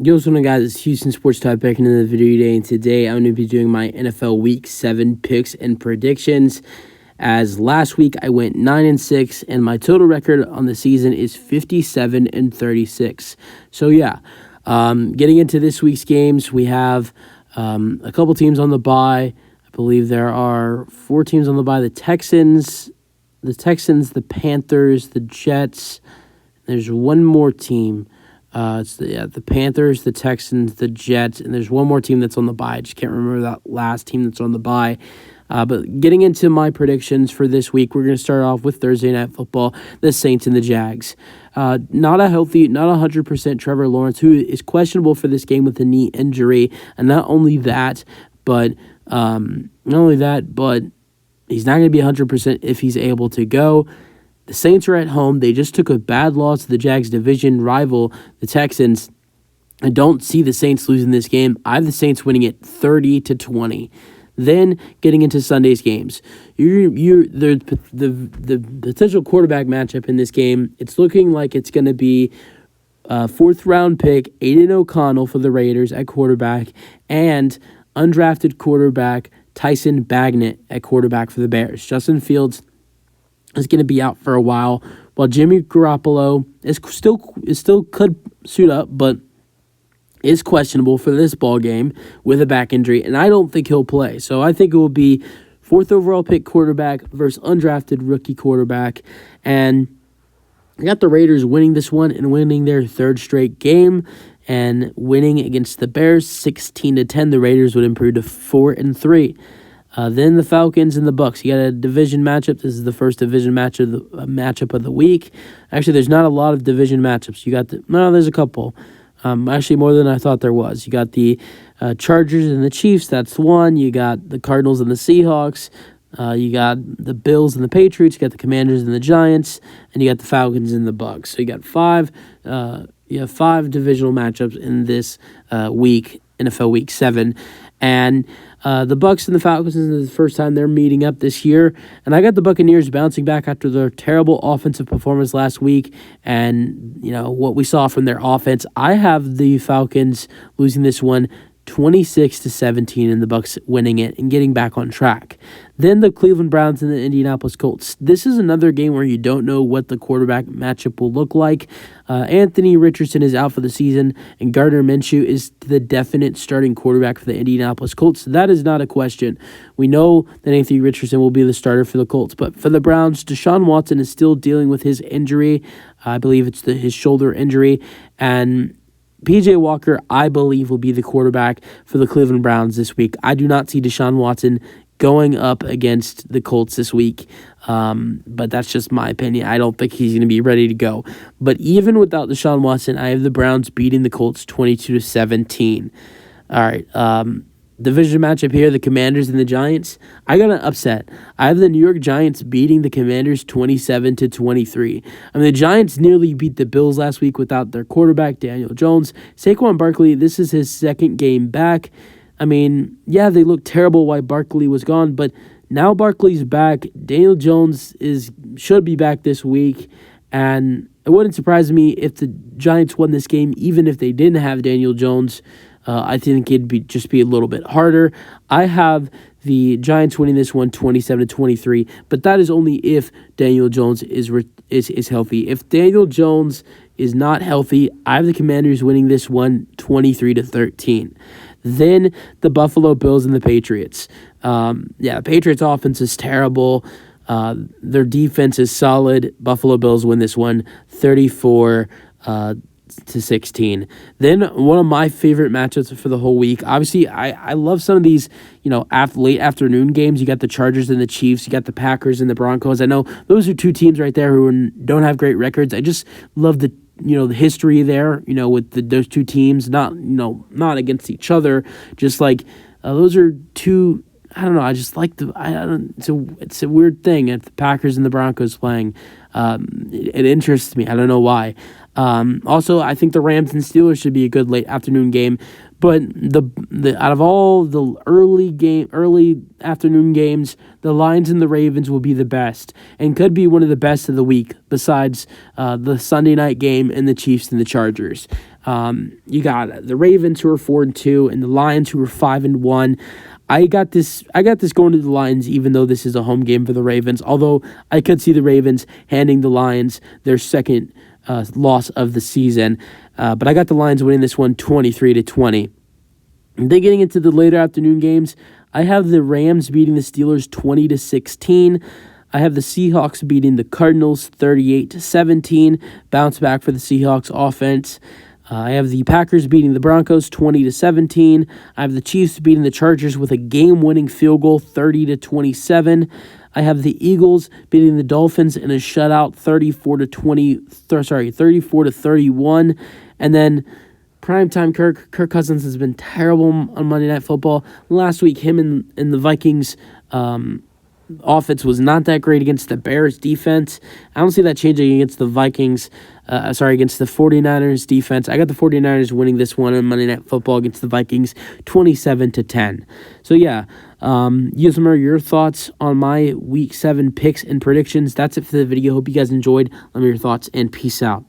Yo, what's going on, guys? It's Houston Sports Talk back into the video today, and today I'm going to be doing my NFL Week 7 picks and predictions. As last week I went 9-6, and my total record on the season is 57-36. So getting into this week's games, we have a couple teams on the bye. I believe there are 4 teams on the bye: the Texans, the Panthers, the Jets. There's one more team. It's the Panthers, the Texans, the Jets, and there's one more team that's on the bye. I just can't remember that last team that's on the bye. But getting into my predictions for this week, we're going to start off with Thursday Night Football, the Saints and the Jags. Not 100% Trevor Lawrence, who is questionable for this game with a knee injury. And not only that, but he's not going to be 100% if he's able to go. The Saints are at home. They just took a bad loss to the Jags' division rival, the Texans. I don't see the Saints losing this game. I have the Saints winning it 30-20. Then getting into Sunday's games, the potential quarterback matchup in this game. It's looking like it's going to be 4th-round pick Aiden O'Connell for the Raiders at quarterback and undrafted quarterback Tyson Bagent at quarterback for the Bears. Justin Fields is going to be out for a while Jimmy Garoppolo is still could suit up, but is questionable for this ball game with a back injury, and I don't think he'll play. So I think it will be 4th overall pick quarterback versus undrafted rookie quarterback, and I got the Raiders winning this one and winning their 3rd straight game and winning against the Bears 16-10. The Raiders would improve to 4-3. Then the Falcons and the Bucs. You got a division matchup. This is the first division matchup of the week. Actually, there's not a lot of division matchups. There's a couple. Actually, more than I thought there was. You got the Chargers and the Chiefs. That's one. You got the Cardinals and the Seahawks. You got the Bills and the Patriots. You got the Commanders and the Giants, and you got the Falcons and the Bucs. So you got 5. You have 5 divisional matchups in this week, NFL Week 7, and the Bucs and the Falcons is the first time they're meeting up this year, and I got the Buccaneers bouncing back after their terrible offensive performance last week, and what we saw from their offense. I have the Falcons losing this one 26-17, and the Bucs winning it and getting back on track. Then the Cleveland Browns and the Indianapolis Colts. This is another game where you don't know what the quarterback matchup will look like. Anthony Richardson is out for the season, and Gardner Minshew is the definite starting quarterback for the Indianapolis Colts. That is not a question. We know that Anthony Richardson will be the starter for the Colts, but for the Browns, Deshaun Watson is still dealing with his injury. I believe it's his shoulder injury, and P.J. Walker, I believe, will be the quarterback for the Cleveland Browns this week. I do not see Deshaun Watson going up against the Colts this week, but that's just my opinion. I don't think he's going to be ready to go. But even without Deshaun Watson, I have the Browns beating the Colts 22-17. All right, division matchup here, the Commanders and the Giants. I got an upset. I have the New York Giants beating the Commanders 27-23. The Giants nearly beat the Bills last week without their quarterback, Daniel Jones. Saquon Barkley, this is his 2nd game back. They looked terrible while Barkley was gone, but now Barkley's back. Daniel Jones should be back this week, and it wouldn't surprise me if the Giants won this game, even if they didn't have Daniel Jones. I think it'd just be a little bit harder. I have the Giants winning this one 27-23, but that is only if Daniel Jones is healthy. If Daniel Jones is not healthy, I have the Commanders winning this one 23-13. Then the Buffalo Bills and the Patriots. The Patriots offense is terrible. Their defense is solid. Buffalo Bills win this one 34-16. Then one of my favorite matchups for the whole week. Obviously, I love some of these, late afternoon games. You got the Chargers and the Chiefs. You got the Packers and the Broncos. I know those are 2 teams right there who don't have great records. I just love the history there, with those 2 teams, not against each other. Just like those are 2. I don't know. I just like it's a weird thing if the Packers and the Broncos playing. It interests me. I don't know why. Also, I think the Rams and Steelers should be a good late afternoon game. But the out of all the early afternoon games, the Lions and the Ravens will be the best and could be one of the best of the week. Besides the Sunday night game and the Chiefs and the Chargers. You got the Ravens, who are 4-2, and the Lions, who are 5-1. I got this going to the Lions, even though this is a home game for the Ravens. Although I could see the Ravens handing the Lions their second loss of the season. But I got the Lions winning this one 23-20. And then getting into the later afternoon games, I have the Rams beating the Steelers 20-16. I have the Seahawks beating the Cardinals 38-17. Bounce back for the Seahawks offense. I have the Packers beating the Broncos 20-17. I have the Chiefs beating the Chargers with a game-winning field goal 30-27. I have the Eagles beating the Dolphins in a shutout 34-31. And then primetime Kirk Cousins has been terrible on Monday Night Football. Last week, him and the Vikings offense was not that great against the Bears defense. I don't see that changing against the against the 49ers defense. I got the 49ers winning this one on Monday Night Football against the Vikings 27-10. So yeah, use them are your thoughts on my Week 7 picks and predictions. That's it for the video. Hope you guys enjoyed. Let me know your thoughts and peace out.